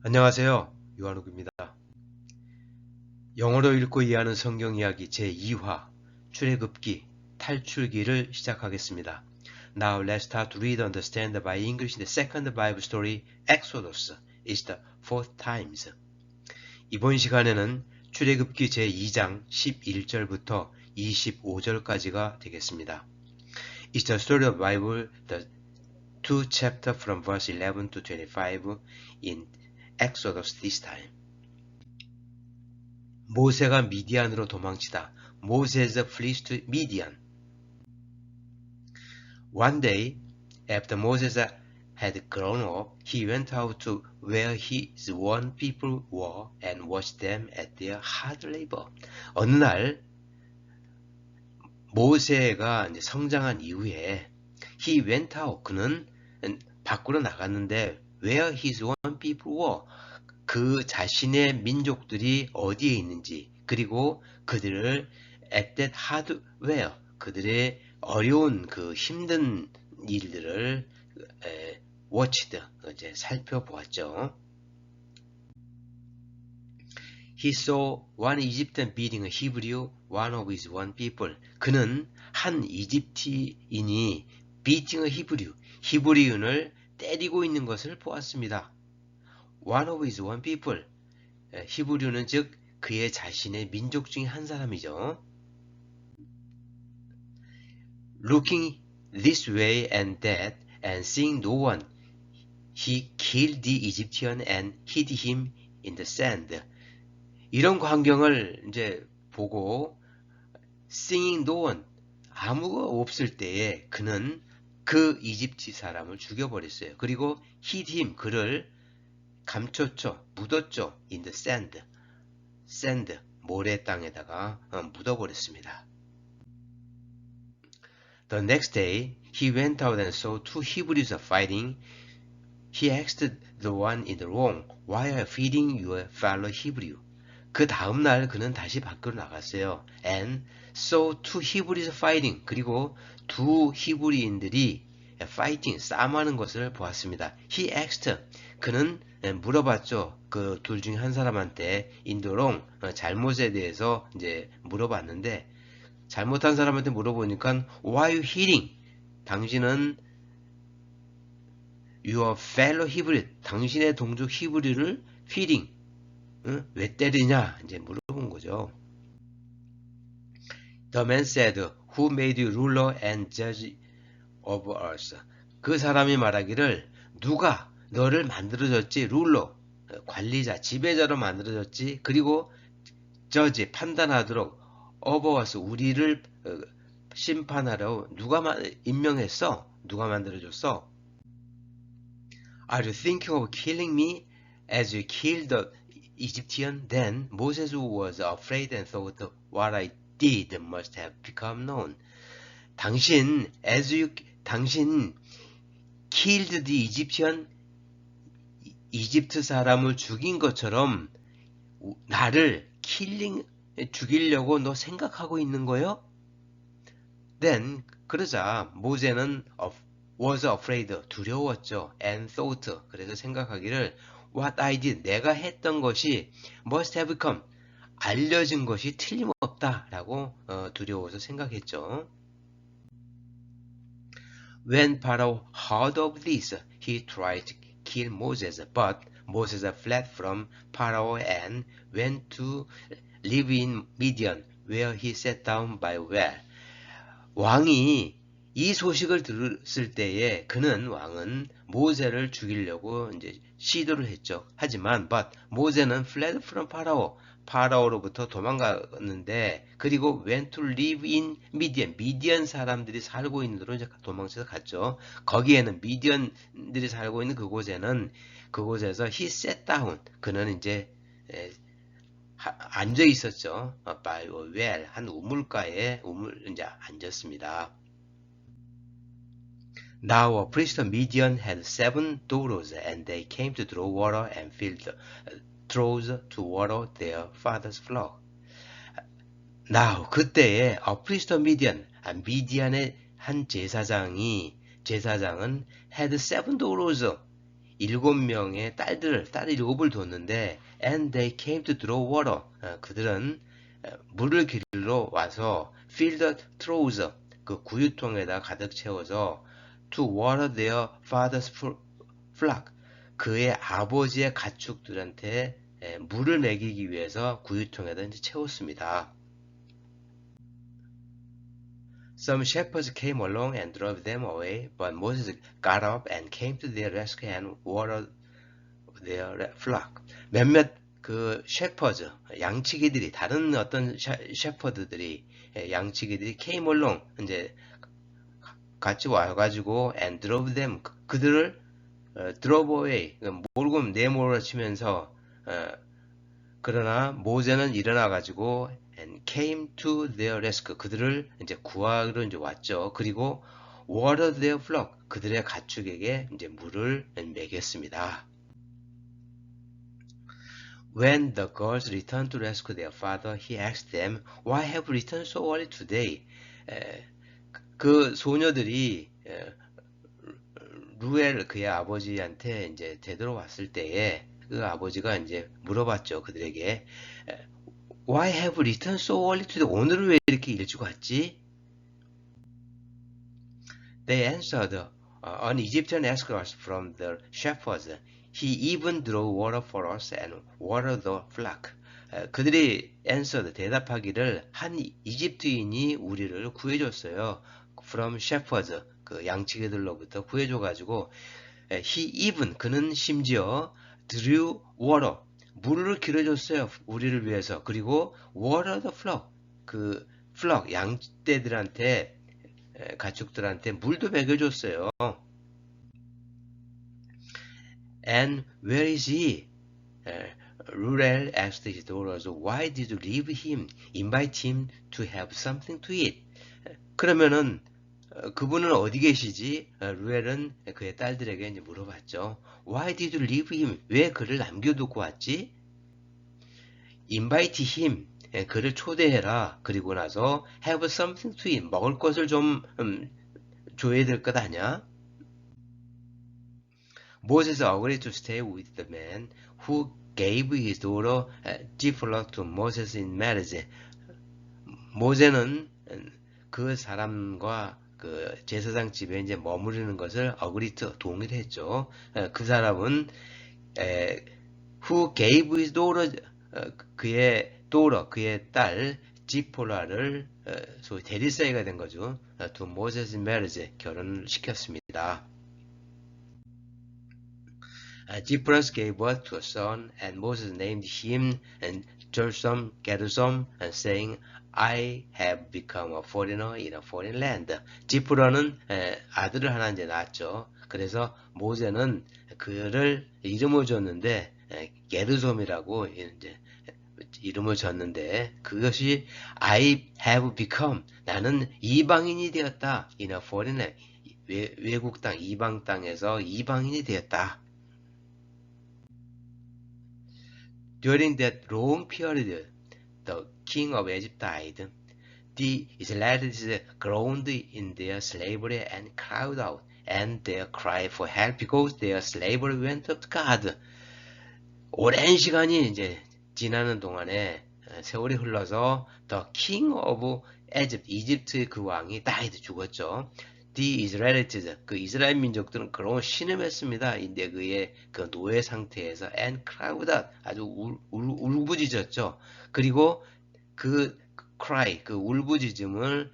안녕하세요. 요한욱입니다. 영어로 읽고 이해하는 성경 이야기 제2화 출애굽기 탈출기를 시작하겠습니다. Now let's start to read and understand by English the second Bible story Exodus is the fourth times. 이번 시간에는 출애굽기 제2장 11절부터 25절까지가 되겠습니다. It's the story of the Bible, the two chapters from verse 11 to 25 in Exodus this time. 모세가 미디안으로 도망치다. Moses flees to Midian. One day, after Moses had grown up, he went out to where his own people were and watched them at their hard labor. 어느 날 모세가 이제 성장한 이후에 he went out, 그는 밖으로 나갔는데 where his own people were, 그 자신의 민족들이 어디에 있는지, 그리고 그들을 at that hard where, 그들의 어려운 그 힘든 일들을 watched, 이제 살펴보았죠. He saw one Egyptian beating a Hebrew, one of his own people. 그는 한 이집트인이 beating a Hebrew, 히브리인을 때리고 있는 것을 보았습니다. One of his own people. 히브리는 즉 그의 자신의 민족 중에 한 사람이죠. Looking this way and that and seeing no one, he killed the Egyptian and hid him in the sand. 이런 광경을 이제 보고 seeing no one, 아무가 없을 때에 그는 그 이집트 사람을 죽여버렸어요. 그리고 hid him, 그를 감췄죠. 묻었죠. in the sand. sand, 모래 땅에다가 묻어버렸습니다. The next day, he went out and saw two Hebrews fighting. He asked the one in the wrong, why are you feeding your fellow Hebrew? 그 다음 날 그는 다시 밖으로 나갔어요. And saw two Hebrews fighting. 그리고 두 히브리인들이 fighting, 싸움하는 것을 보았습니다. He asked, 그는 물어봤죠. 그 둘 중에 한 사람한테 in the wrong, 잘못에 대해서 이제 물어봤는데, 잘못한 사람한테 물어보니까 why are you hitting? 당신은 your fellow Hebrew, 당신의 동족 히브리를 feeding, 왜 때리냐? 이제 물어본 거죠. The man said, who made you ruler and judge over us? 그 사람이 말하기를, 누가 너를 만들어줬지? 룰러, 관리자, 지배자로 만들어줬지? 그리고 저지, 판단하도록 over us, 우리를 심판하러 누가 임명했어? 누가 만들어줬어? Are you thinking of killing me as you killed the Egyptian? Then Moses was afraid and thought what I did must have become known. 당신 killed the Egyptian, 이집트 사람을 죽인 것처럼 나를 죽이려고 너 생각하고 있는 거요? Then 그러자 모세는 was afraid, 두려웠죠. And thought, 그래서 생각하기를 what I did, 내가 했던 것이 must have become, 알려진 것이 틀림없다라고 두려워서 생각했죠. When Pharaoh heard of this, he tried to kill Moses, but Moses fled from Pharaoh and went to live in Midian, where he sat down by a well. 왕이 이 소식을 들었을 때에 왕은 모세를 죽이려고 이제 시도를 했죠. 하지만 모세는 fled from Pharaoh, 파라오로부터 도망갔는데, 그리고 went to live in Midian, 미디안 사람들이 살고 있는 데로 이제 도망쳐서 갔죠. 거기에는 미디안들이 살고 있는 그곳에서 he sat down, 그는 이제 앉아 있었죠. by a well, 한 우물가에 이제 앉았습니다. Now a priest of Midian had 7 daughters, and they came to draw water and filled troughs to water their father's flock. Now 그때에 a priest of Midian, 미디안의 한 제사장은 had 7 daughters, 7명의 딸 7을 뒀는데 and they came to draw water. 그들은 물을 길러 와서 fill the troughs, 그 구유통에다 가득 채워서 to water their father's flock, 그의 아버지의 가축들한테 물을 먹이기 위해서 구유통에다 이제 채웠습니다. Some shepherds came along and drove them away, but Moses got up and came to their rescue and watered their flock. 몇몇 그 셰퍼즈, 양치기들이, 다른 어떤 셰퍼드들이, 양치기들이 came along, 이제 같이 와가지고 and drove them, 그들을 drove away, 몰고 내몰아치면서, 그러나 모세는 일어나가지고 and came to their rescue, 그들을 이제 구하러 이제 왔죠. 그리고 watered their flock, 그들의 가축에게 이제 물을 먹였습니다. When the girls returned to rescue their father, he asked them, "Why have you returned so early today?" 그 소녀들이 루엘 그의 아버지한테 이제 되돌아왔을 때에 그 아버지가 이제 물어봤죠. 그들에게 Why have you returned so early today? 오늘은 왜 이렇게 일찍 왔지? They answered, "An Egyptian asked us from the shepherds. He even drew water for us and watered the flock." 그들이 answered, 대답하기를 한 이집트인이 우리를 구해줬어요. From shepherds, 그 양치기들로부터 구해줘가지고 he even, 그는 심지어 drew water, 물을 길어줬어요. 우리를 위해서. 그리고 water the flock, 그 flock, 양떼들한테, 가축들한테 물도 먹여줬어요. And where is he? Reuel asked his daughters, "Why did you leave him? Invite him to have something to eat." 그러면은 그분은 어디 계시지? 루엘은 그의 딸들에게 이제 물어봤죠. Why did you leave him? 왜 그를 남겨두고 왔지? Invite him, 그를 초대해라. 그리고 나서 have something to eat, 먹을 것을 좀 줘야 될 것 아냐? Moses agreed to stay with the man who gave his daughter Zipporah to Moses in marriage. 모세는 그 사람과 그 제사장 집에 이제 머무르는 것을 어그리트 동의를 했죠. 그 사람은 who gave his daughter, 그의 daughter, 그의 딸 지포라를 소위 대리사이가 된 거죠. to Moses in marriage, 결혼을 시켰습니다. Zipporah gave birth to a son, and Moses named him Gershom, saying, "I have become a foreigner in a foreign land." 지프라는 아들을 하나 이제 낳았죠. 그래서 모세는 그를 이름을 줬는데 게르솜이라고 이제 이름을 줬는데 그것이 I have become, 나는 이방인이 되었다. in a foreign land, 외국 땅, 이방 땅에서 이방인이 되었다. During that long period, the king of Egypt died. The Israelites groaned in their slavery and cried out, and their cry for help because their slavery went up to God. 오랜 시간이 이제 지나는 동안에 세월이 흘러서 the king of Egypt, 이집트의 그 왕이 died, 죽었죠. The Israelites, 그 이스라엘 민족들은 그런 신음했습니다. 인데 그의 그 노예 상태에서 and cried out, 아주 울부짖었죠. 그리고 그 cry, 그 울부짖음을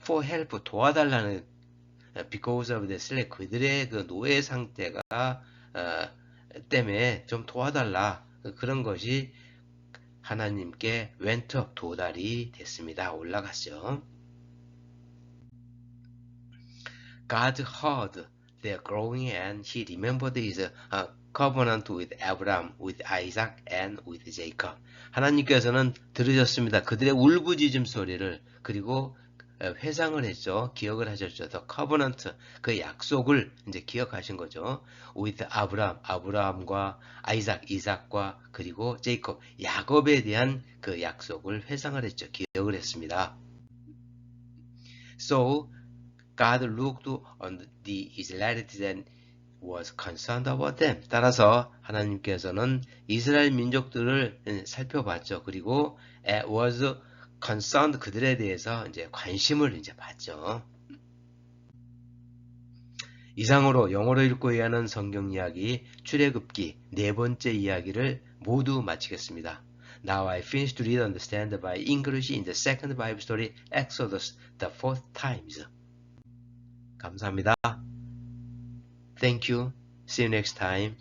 for help, 도와달라는, because of the slave, 그들의 그 노예 상태가 때문에 좀 도와달라, 그런 것이 하나님께 went up, 도달이 됐습니다. 올라갔죠. God heard their groaning and he remembered his covenant with Abraham, with Isaac, and with Jacob. 하나님께서는 들으셨습니다. 그들의 울부짖음 소리를. 그리고 회상을 했죠. 기억을 하셨죠. The covenant, 그 약속을 이제 기억하신 거죠. with Abraham, 아브라함과 아이삭, 이삭과 그리고 제이콥, 야곱에 대한 그 약속을 회상을 했죠. 기억을 했습니다. So God looked on the Israelites and was concerned about them. 따라서 하나님께서는 이스라엘 민족들을 살펴봤죠. 그리고 was concerned 그들에 대해서 이제 관심을 이제 받죠. 이상으로 영어로 읽고 이해하는 성경 이야기 출애굽기 네 번째 이야기를 모두 마치겠습니다. Now I finished to read and understand by English in the second Bible story Exodus the fourth times. 감사합니다. Thank you. See you next time.